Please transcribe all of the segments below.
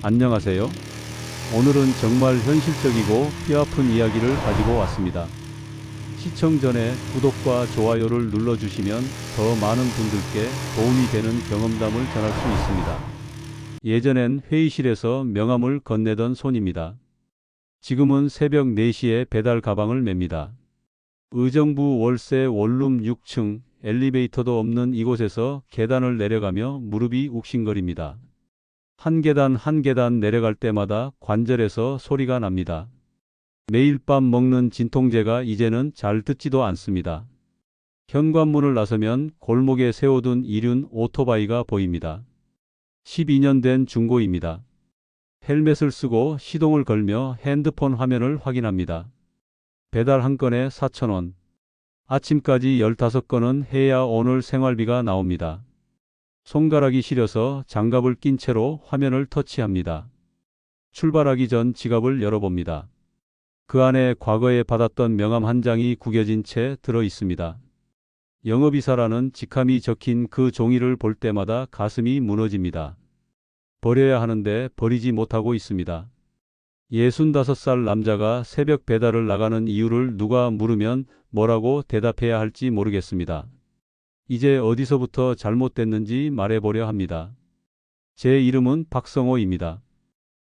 안녕하세요. 오늘은 정말 현실적이고 뼈아픈 이야기를 가지고 왔습니다. 시청 전에 구독과 좋아요를 눌러주시면 더 많은 분들께 도움이 되는 경험담을 전할 수 있습니다. 예전엔 회의실에서 명함을 건네던 손입니다. 지금은 새벽 4시에 배달 가방을 맵니다. 의정부 월세 원룸 6층, 엘리베이터도 없는 이곳에서 계단을 내려가며 무릎이 욱신거립니다. 한 계단 한 계단 내려갈 때마다 관절에서 소리가 납니다. 매일 밤 먹는 진통제가 이제는 잘 듣지도 않습니다. 현관문을 나서면 골목에 세워둔 이륜 오토바이가 보입니다. 12년 된 중고입니다. 헬멧을 쓰고 시동을 걸며 핸드폰 화면을 확인합니다. 배달 한 건에 4,000원. 아침까지 15건은 해야 오늘 생활비가 나옵니다. 손가락이 시려서 장갑을 낀 채로 화면을 터치합니다. 출발하기 전 지갑을 열어봅니다. 그 안에 과거에 받았던 명함 한 장이 구겨진 채 들어 있습니다. 영업이사라는 직함이 적힌 그 종이를 볼 때마다 가슴이 무너집니다. 버려야 하는데 버리지 못하고 있습니다. 65살 남자가 새벽 배달을 나가는 이유를 누가 물으면 뭐라고 대답해야 할지 모르겠습니다. 이제 어디서부터 잘못됐는지 말해보려 합니다. 제 이름은 박성호입니다.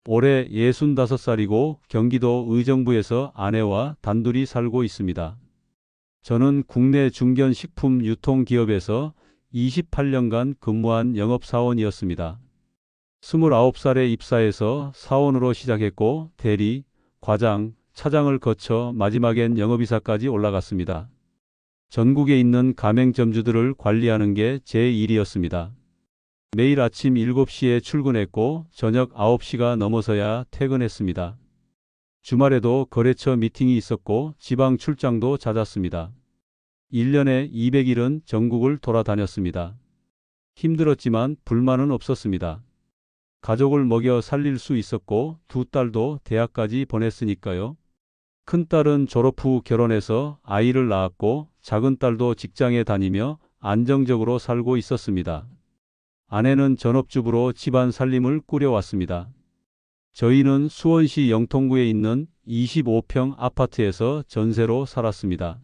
올해 65살이고 경기도 의정부에서 아내와 단둘이 살고 있습니다. 저는 국내 중견식품 유통기업에서 28년간 근무한 영업사원이었습니다. 29살에 입사해서 사원으로 시작했고 대리, 과장, 차장을 거쳐 마지막엔 영업이사까지 올라갔습니다. 전국에 있는 가맹점주들을 관리하는 게 제 일이었습니다. 매일 아침 7시에 출근했고 저녁 9시가 넘어서야 퇴근했습니다. 주말에도 거래처 미팅이 있었고 지방 출장도 잦았습니다. 1년에 200일은 전국을 돌아다녔습니다. 힘들었지만 불만은 없었습니다. 가족을 먹여 살릴 수 있었고 두 딸도 대학까지 보냈으니까요. 큰딸은 졸업 후 결혼해서 아이를 낳았고 작은 딸도 직장에 다니며 안정적으로 살고 있었습니다. 아내는 전업주부로 집안 살림을 꾸려왔습니다. 저희는 수원시 영통구에 있는 25평 아파트에서 전세로 살았습니다.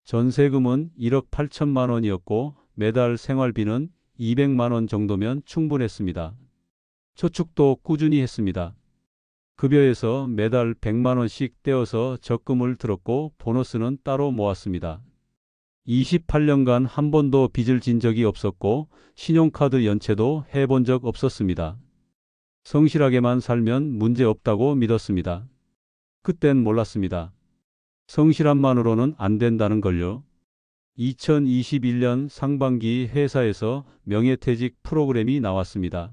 전세금은 1억 8천만 원이었고 매달 생활비는 200만 원 정도면 충분했습니다. 저축도 꾸준히 했습니다. 급여에서 매달 100만 원씩 떼어서 적금을 들었고 보너스는 따로 모았습니다. 28년간 한 번도 빚을 진 적이 없었고 신용카드 연체도 해본 적 없었습니다. 성실하게만 살면 문제 없다고 믿었습니다. 그땐 몰랐습니다. 성실함만으로는 안 된다는 걸요. 2021년 상반기 회사에서 명예퇴직 프로그램이 나왔습니다.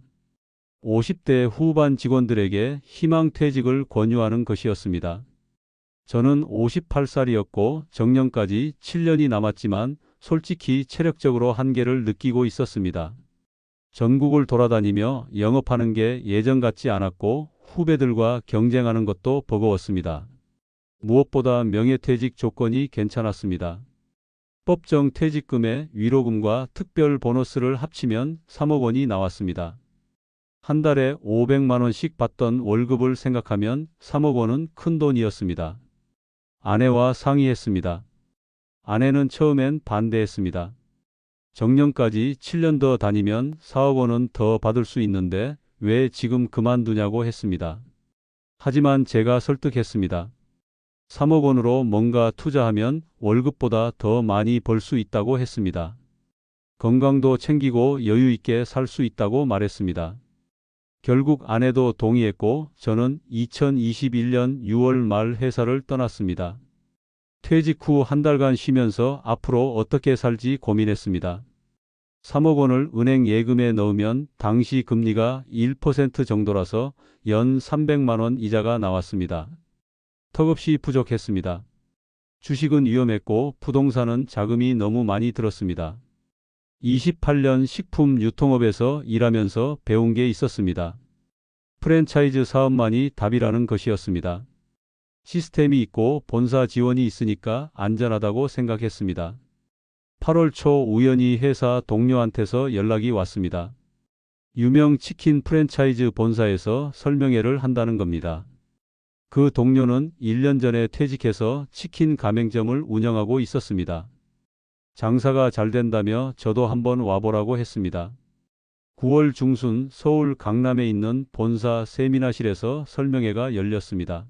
50대 후반 직원들에게 희망퇴직을 권유하는 것이었습니다. 저는 58살이었고 정년까지 7년이 남았지만 솔직히 체력적으로 한계를 느끼고 있었습니다. 전국을 돌아다니며 영업하는 게 예전 같지 않았고 후배들과 경쟁하는 것도 버거웠습니다. 무엇보다 명예퇴직 조건이 괜찮았습니다. 법정 퇴직금의 위로금과 특별 보너스를 합치면 3억 원이 나왔습니다. 한 달에 500만 원씩 받던 월급을 생각하면 3억 원은 큰 돈이었습니다. 아내와 상의했습니다. 아내는 처음엔 반대했습니다. 정년까지 7년 더 다니면 4억 원은 더 받을 수 있는데 왜 지금 그만두냐고 했습니다. 하지만 제가 설득했습니다. 3억 원으로 뭔가 투자하면 월급보다 더 많이 벌 수 있다고 했습니다. 건강도 챙기고 여유 있게 살 수 있다고 말했습니다. 결국 아내도 동의했고 저는 2021년 6월 말 회사를 떠났습니다. 퇴직 후 한 달간 쉬면서 앞으로 어떻게 살지 고민했습니다. 3억 원을 은행 예금에 넣으면 당시 금리가 1% 정도라서 연 300만 원 이자가 나왔습니다. 턱없이 부족했습니다. 주식은 위험했고 부동산은 자금이 너무 많이 들었습니다. 28년 식품 유통업에서 일하면서 배운 게 있었습니다. 프랜차이즈 사업만이 답이라는 것이었습니다. 시스템이 있고 본사 지원이 있으니까 안전하다고 생각했습니다. 8월 초 우연히 회사 동료한테서 연락이 왔습니다. 유명 치킨 프랜차이즈 본사에서 설명회를 한다는 겁니다. 그 동료는 1년 전에 퇴직해서 치킨 가맹점을 운영하고 있었습니다. 장사가 잘 된다며 저도 한번 와보라고 했습니다. 9월 중순 서울 강남에 있는 본사 세미나실에서 설명회가 열렸습니다.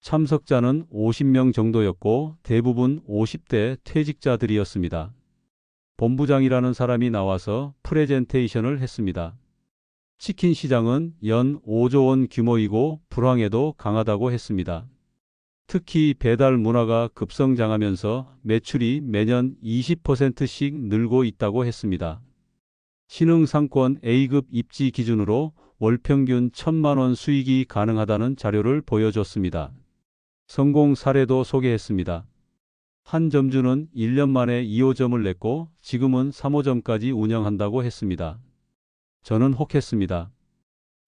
참석자는 50명 정도였고 대부분 50대 퇴직자들이었습니다. 본부장이라는 사람이 나와서 프레젠테이션을 했습니다. 치킨 시장은 연 5조 원 규모이고 불황에도 강하다고 했습니다. 특히 배달 문화가 급성장하면서 매출이 매년 20%씩 늘고 있다고 했습니다. 신흥상권 A급 입지 기준으로 월 평균 1,000만 원 수익이 가능하다는 자료를 보여줬습니다. 성공 사례도 소개했습니다. 한 점주는 1년 만에 2호점을 냈고 지금은 3호점까지 운영한다고 했습니다. 저는 혹했습니다.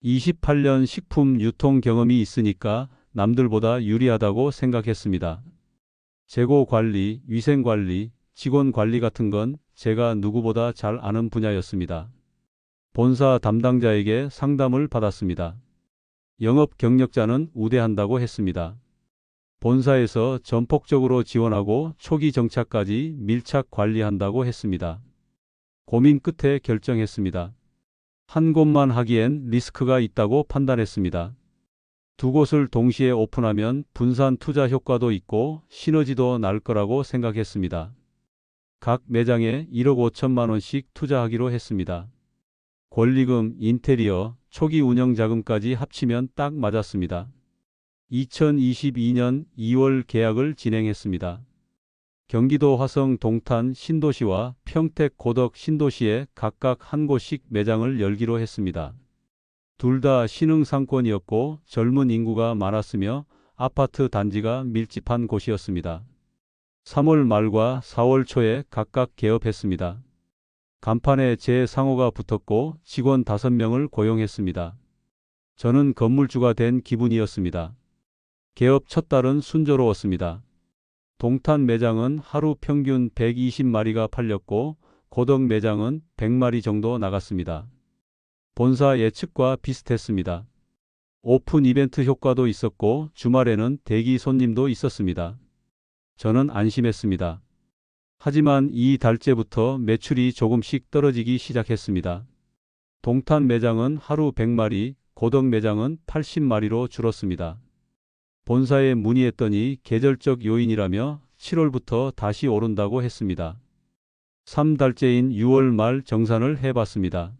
28년 식품 유통 경험이 있으니까 남들보다 유리하다고 생각했습니다. 재고 관리, 위생 관리, 직원 관리 같은 건 제가 누구보다 잘 아는 분야였습니다. 본사 담당자에게 상담을 받았습니다. 영업 경력자는 우대한다고 했습니다. 본사에서 전폭적으로 지원하고 초기 정착까지 밀착 관리한다고 했습니다. 고민 끝에 결정했습니다. 한 곳만 하기엔 리스크가 있다고 판단했습니다. 두 곳을 동시에 오픈하면 분산 투자 효과도 있고 시너지도 날 거라고 생각했습니다. 각 매장에 1억 5천만 원씩 투자하기로 했습니다. 권리금, 인테리어, 초기 운영 자금까지 합치면 딱 맞았습니다. 2022년 2월 계약을 진행했습니다. 경기도 화성 동탄 신도시와 평택 고덕 신도시에 각각 한 곳씩 매장을 열기로 했습니다. 둘 다 신흥상권이었고 젊은 인구가 많았으며 아파트 단지가 밀집한 곳이었습니다. 3월 말과 4월 초에 각각 개업했습니다. 간판에 제 상호가 붙었고 직원 5명을 고용했습니다. 저는 건물주가 된 기분이었습니다. 개업 첫 달은 순조로웠습니다. 동탄 매장은 하루 평균 120마리가 팔렸고 고덕 매장은 100마리 정도 나갔습니다. 본사 예측과 비슷했습니다. 오픈 이벤트 효과도 있었고 주말에는 대기 손님도 있었습니다. 저는 안심했습니다. 하지만 이 달째부터 매출이 조금씩 떨어지기 시작했습니다. 동탄 매장은 하루 100마리, 고덕 매장은 80마리로 줄었습니다. 본사에 문의했더니 계절적 요인이라며 7월부터 다시 오른다고 했습니다. 3달째인 6월 말 정산을 해봤습니다.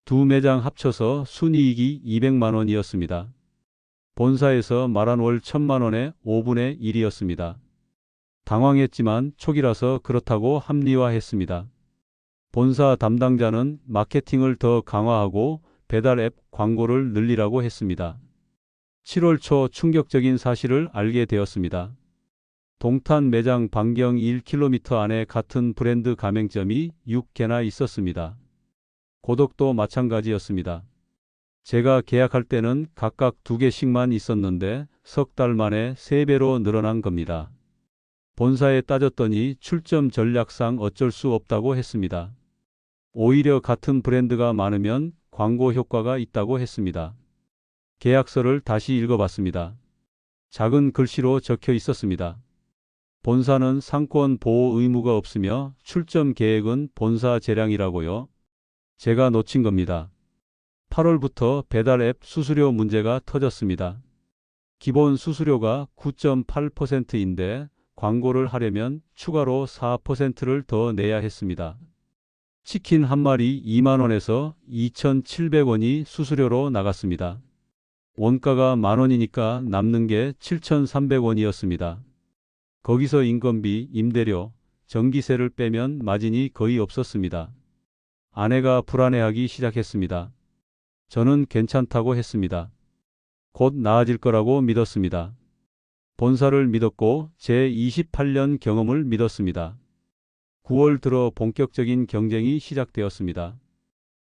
두 매장 합쳐서 순이익이 200만 원이었습니다. 본사에서 말한 월 1,000만 원의 5분의 1이었습니다. 당황했지만 초기라서 그렇다고 합리화했습니다. 본사 담당자는 마케팅을 더 강화하고 배달 앱 광고를 늘리라고 했습니다. 7월 초 충격적인 사실을 알게 되었습니다. 동탄 매장 반경 1km 안에 같은 브랜드 가맹점이 6개나 있었습니다. 고덕도 마찬가지였습니다. 제가 계약할 때는 각각 2개씩만 있었는데 석 달 만에 3배로 늘어난 겁니다. 본사에 따졌더니 출점 전략상 어쩔 수 없다고 했습니다. 오히려 같은 브랜드가 많으면 광고 효과가 있다고 했습니다. 계약서를 다시 읽어봤습니다. 작은 글씨로 적혀 있었습니다. 본사는 상권 보호 의무가 없으며 출점 계획은 본사 재량이라고요. 제가 놓친 겁니다. 8월부터 배달 앱 수수료 문제가 터졌습니다. 기본 수수료가 9.8%인데 광고를 하려면 추가로 4%를 더 내야 했습니다. 치킨 한 마리 2만 원에서 2,700원이 수수료로 나갔습니다. 원가가 만 원이니까 남는 게 7,300원이었습니다. 거기서 인건비, 임대료, 전기세를 빼면 마진이 거의 없었습니다. 아내가 불안해하기 시작했습니다. 저는 괜찮다고 했습니다. 곧 나아질 거라고 믿었습니다. 본사를 믿었고 제 28년 경험을 믿었습니다. 9월 들어 본격적인 경쟁이 시작되었습니다.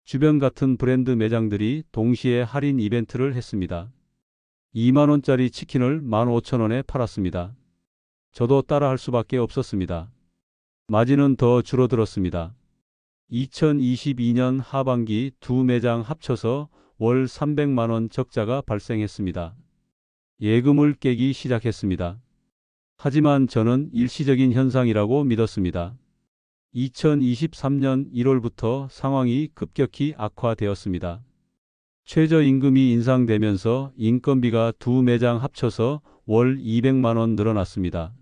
주변 같은 브랜드 매장들이 동시에 할인 이벤트를 했습니다. 2만 원짜리 치킨을 15,000원에 팔았습니다. 저도 따라할 수밖에 없었습니다. 마진은 더 줄어들었습니다. 2022년 하반기 두 매장 합쳐서 월 300만 원 적자가 발생했습니다. 예금을 깨기 시작했습니다. 하지만 저는 일시적인 현상이라고 믿었습니다. 2023년 1월부터 상황이 급격히 악화되었습니다. 최저임금이 인상되면서 인건비가 두 매장 합쳐서 월 200만 원 늘어났습니다.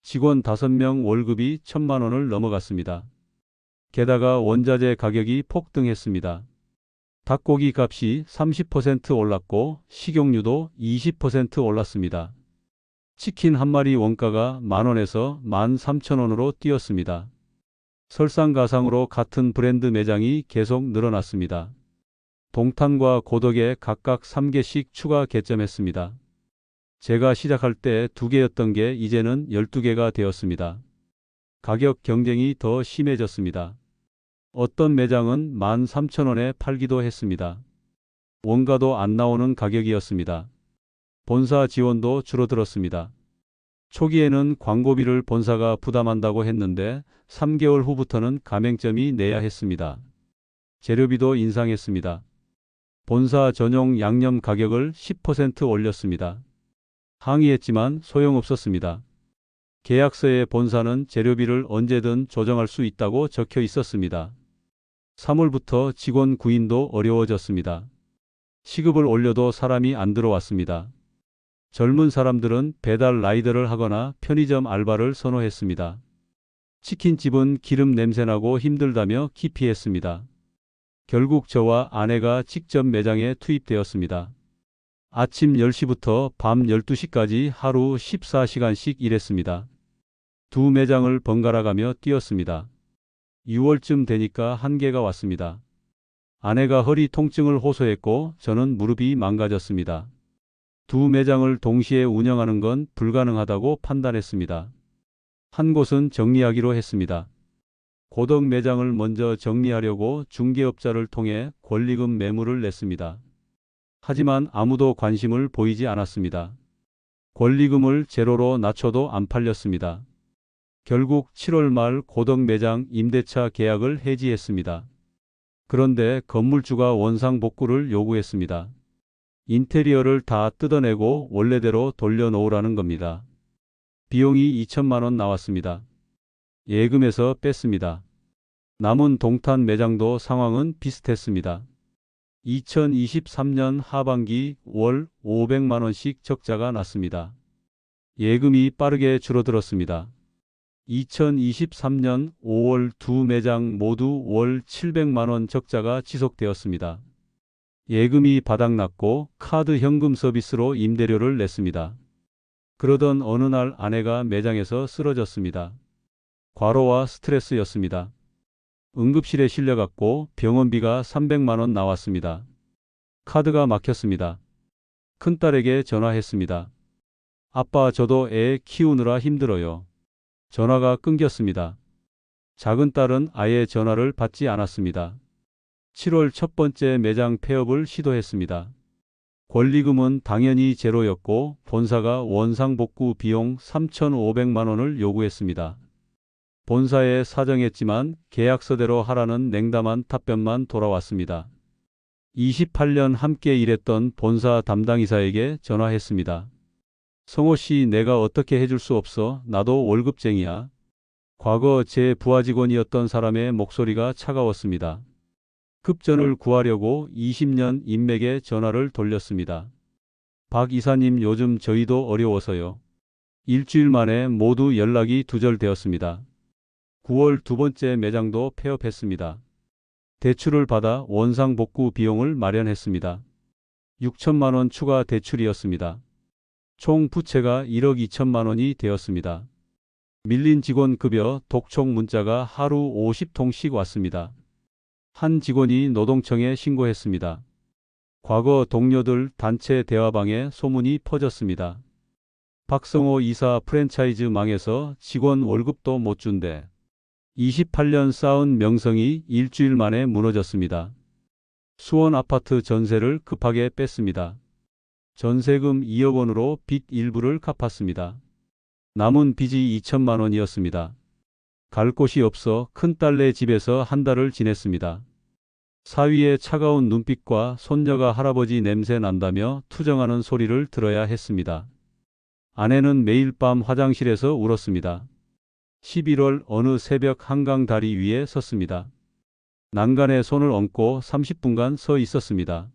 직원 5명 월급이 1,000만 원을 넘어갔습니다. 게다가 원자재 가격이 폭등했습니다. 닭고기 값이 30% 올랐고 식용유도 20% 올랐습니다. 치킨 한 마리 원가가 10,000원에서 13,000원으로 뛰었습니다. 설상가상으로 같은 브랜드 매장이 계속 늘어났습니다. 동탄과 고덕에 각각 3개씩 추가 개점했습니다. 제가 시작할 때 2개였던 게 이제는 12개가 되었습니다. 가격 경쟁이 더 심해졌습니다. 어떤 매장은 13,000원에 팔기도 했습니다. 원가도 안 나오는 가격이었습니다. 본사 지원도 줄어들었습니다. 초기에는 광고비를 본사가 부담한다고 했는데 3개월 후부터는 가맹점이 내야 했습니다. 재료비도 인상했습니다. 본사 전용 양념 가격을 10% 올렸습니다. 항의했지만 소용없었습니다. 계약서에 본사는 재료비를 언제든 조정할 수 있다고 적혀 있었습니다. 3월부터 직원 구인도 어려워졌습니다. 시급을 올려도 사람이 안 들어왔습니다. 젊은 사람들은 배달 라이더를 하거나 편의점 알바를 선호했습니다. 치킨집은 기름 냄새나고 힘들다며 기피했습니다. 결국 저와 아내가 직접 매장에 투입되었습니다. 아침 10시부터 밤 12시까지 하루 14시간씩 일했습니다. 두 매장을 번갈아 가며 뛰었습니다. 6월쯤 되니까 한계가 왔습니다. 아내가 허리 통증을 호소했고 저는 무릎이 망가졌습니다. 두 매장을 동시에 운영하는 건 불가능하다고 판단했습니다. 한 곳은 정리하기로 했습니다. 고덕 매장을 먼저 정리하려고 중개업자를 통해 권리금 매물을 냈습니다. 하지만 아무도 관심을 보이지 않았습니다. 권리금을 제로로 낮춰도 안 팔렸습니다. 결국 7월 말 고덕 매장 임대차 계약을 해지했습니다. 그런데 건물주가 원상복구를 요구했습니다. 인테리어를 다 뜯어내고 원래대로 돌려놓으라는 겁니다. 비용이 2천만 원 나왔습니다. 예금에서 뺐습니다. 남은 동탄 매장도 상황은 비슷했습니다. 2023년 하반기 월 500만 원씩 적자가 났습니다. 예금이 빠르게 줄어들었습니다. 2023년 5월 두 매장 모두 월 700만 원 적자가 지속되었습니다. 예금이 바닥났고 카드 현금 서비스로 임대료를 냈습니다. 그러던 어느 날 아내가 매장에서 쓰러졌습니다. 과로와 스트레스였습니다. 응급실에 실려갔고 병원비가 300만 원 나왔습니다. 카드가 막혔습니다. 큰딸에게 전화했습니다. 아빠, 저도 애 키우느라 힘들어요. 전화가 끊겼습니다. 작은 딸은 아예 전화를 받지 않았습니다. 7월 첫 번째 매장 폐업을 시도했습니다. 권리금은 당연히 제로였고 본사가 원상복구 비용 3,500만 원을 요구했습니다. 본사에 사정했지만 계약서대로 하라는 냉담한 답변만 돌아왔습니다. 28년 함께 일했던 본사 담당이사에게 전화했습니다. 성호 씨, 내가 어떻게 해줄 수 없어. 나도 월급쟁이야. 과거 제 부하 직원이었던 사람의 목소리가 차가웠습니다. 급전을 구하려고 20년 인맥에 전화를 돌렸습니다. 박 이사님, 요즘 저희도 어려워서요. 일주일 만에 모두 연락이 두절되었습니다. 9월 두 번째 매장도 폐업했습니다. 대출을 받아 원상복구 비용을 마련했습니다. 6천만 원 추가 대출이었습니다. 총 부채가 1억 2천만 원이 되었습니다. 밀린 직원 급여 독촉 문자가 하루 50통씩 왔습니다. 한 직원이 노동청에 신고했습니다. 과거 동료들 단체 대화방에 소문이 퍼졌습니다. 박성호 이사 프랜차이즈 망해서 직원 월급도 못 준대. 28년 쌓은 명성이 일주일 만에 무너졌습니다. 수원 아파트 전세를 급하게 뺐습니다. 전세금 2억 원으로 빚 일부를 갚았습니다. 남은 빚이 2천만 원이었습니다. 갈 곳이 없어 큰딸네 집에서 한 달을 지냈습니다. 사위의 차가운 눈빛과 손녀가 할아버지 냄새 난다며 투정하는 소리를 들어야 했습니다. 아내는 매일 밤 화장실에서 울었습니다. 11월 어느 새벽 한강 다리 위에 섰습니다. 난간에 손을 얹고 30분간 서 있었습니다.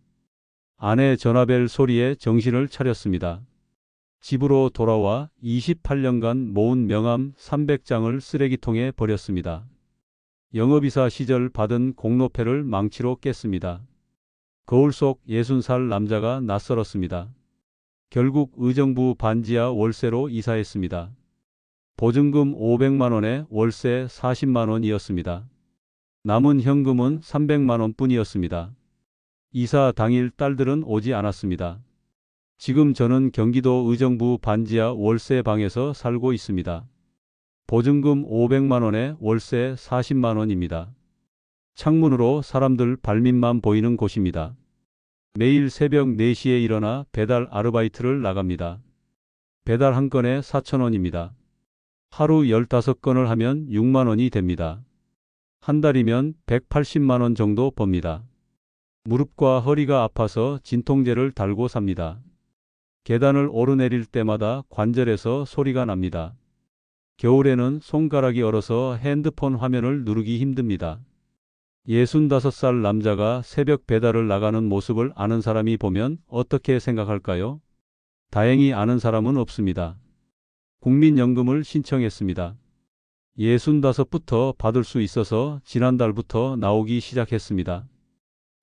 아내 전화벨 소리에 정신을 차렸습니다. 집으로 돌아와 28년간 모은 명함 300장을 쓰레기통에 버렸습니다. 영업이사 시절 받은 공로패를 망치로 깼습니다. 거울 속 60살 남자가 낯설었습니다. 결국 의정부 반지하 월세로 이사했습니다. 보증금 500만 원에 월세 40만 원이었습니다. 남은 현금은 300만 원뿐이었습니다. 이사 당일 딸들은 오지 않았습니다. 지금 저는 경기도 의정부 반지하 월세 방에서 살고 있습니다. 보증금 500만 원에 월세 40만 원입니다. 창문으로 사람들 발밑만 보이는 곳입니다. 매일 새벽 4시에 일어나 배달 아르바이트를 나갑니다. 배달 한 건에 4천 원입니다. 하루 15건을 하면 6만 원이 됩니다. 한 달이면 180만 원 정도 법니다. 무릎과 허리가 아파서 진통제를 달고 삽니다. 계단을 오르내릴 때마다 관절에서 소리가 납니다. 겨울에는 손가락이 얼어서 핸드폰 화면을 누르기 힘듭니다. 65살 남자가 새벽 배달을 나가는 모습을 아는 사람이 보면 어떻게 생각할까요? 다행히 아는 사람은 없습니다. 국민연금을 신청했습니다. 65부터 받을 수 있어서 지난달부터 나오기 시작했습니다.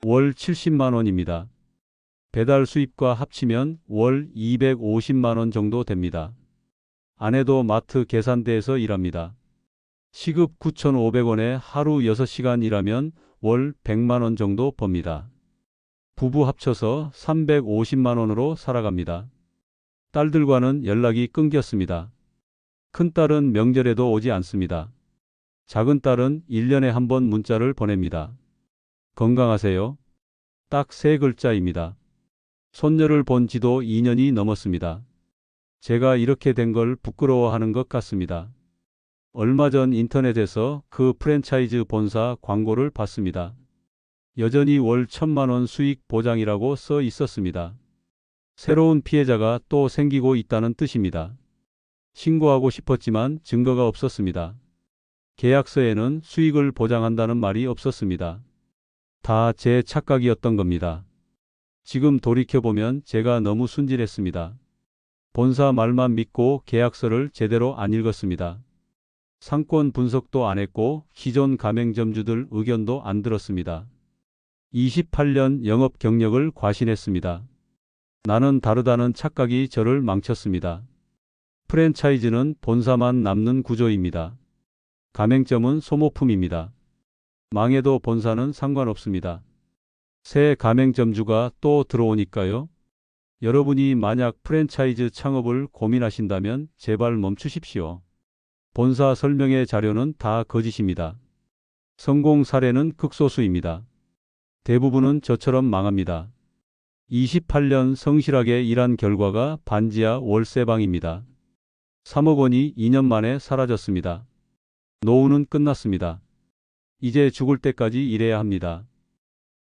월 70만 원입니다. 배달 수입과 합치면 월 250만 원 정도 됩니다. 아내도 마트 계산대에서 일합니다. 시급 9,500원에 하루 6시간 일하면 월 100만 원 정도 법니다. 부부 합쳐서 350만 원으로 살아갑니다. 딸들과는 연락이 끊겼습니다. 큰딸은 명절에도 오지 않습니다. 작은 딸은 1년에 한 번 문자를 보냅니다. 건강하세요? 딱 3글자입니다. 손녀를 본 지도 2년이 넘었습니다. 제가 이렇게 된 걸 부끄러워하는 것 같습니다. 얼마 전 인터넷에서 그 프랜차이즈 본사 광고를 봤습니다. 여전히 월 1,000만 원 수익 보장이라고 써 있었습니다. 새로운 피해자가 또 생기고 있다는 뜻입니다. 신고하고 싶었지만 증거가 없었습니다. 계약서에는 수익을 보장한다는 말이 없었습니다. 다 제 착각이었던 겁니다. 지금 돌이켜보면 제가 너무 순진했습니다. 본사 말만 믿고 계약서를 제대로 안 읽었습니다. 상권 분석도 안 했고 기존 가맹점주들 의견도 안 들었습니다. 28년 영업 경력을 과신했습니다. 나는 다르다는 착각이 저를 망쳤습니다. 프랜차이즈는 본사만 남는 구조입니다. 가맹점은 소모품입니다. 망해도 본사는 상관없습니다. 새 가맹점주가 또 들어오니까요. 여러분이 만약 프랜차이즈 창업을 고민하신다면 제발 멈추십시오. 본사 설명의 자료는 다 거짓입니다. 성공 사례는 극소수입니다. 대부분은 저처럼 망합니다. 28년 성실하게 일한 결과가 반지하 월세방입니다. 3억 원이 2년 만에 사라졌습니다. 노후는 끝났습니다. 이제 죽을 때까지 일해야 합니다.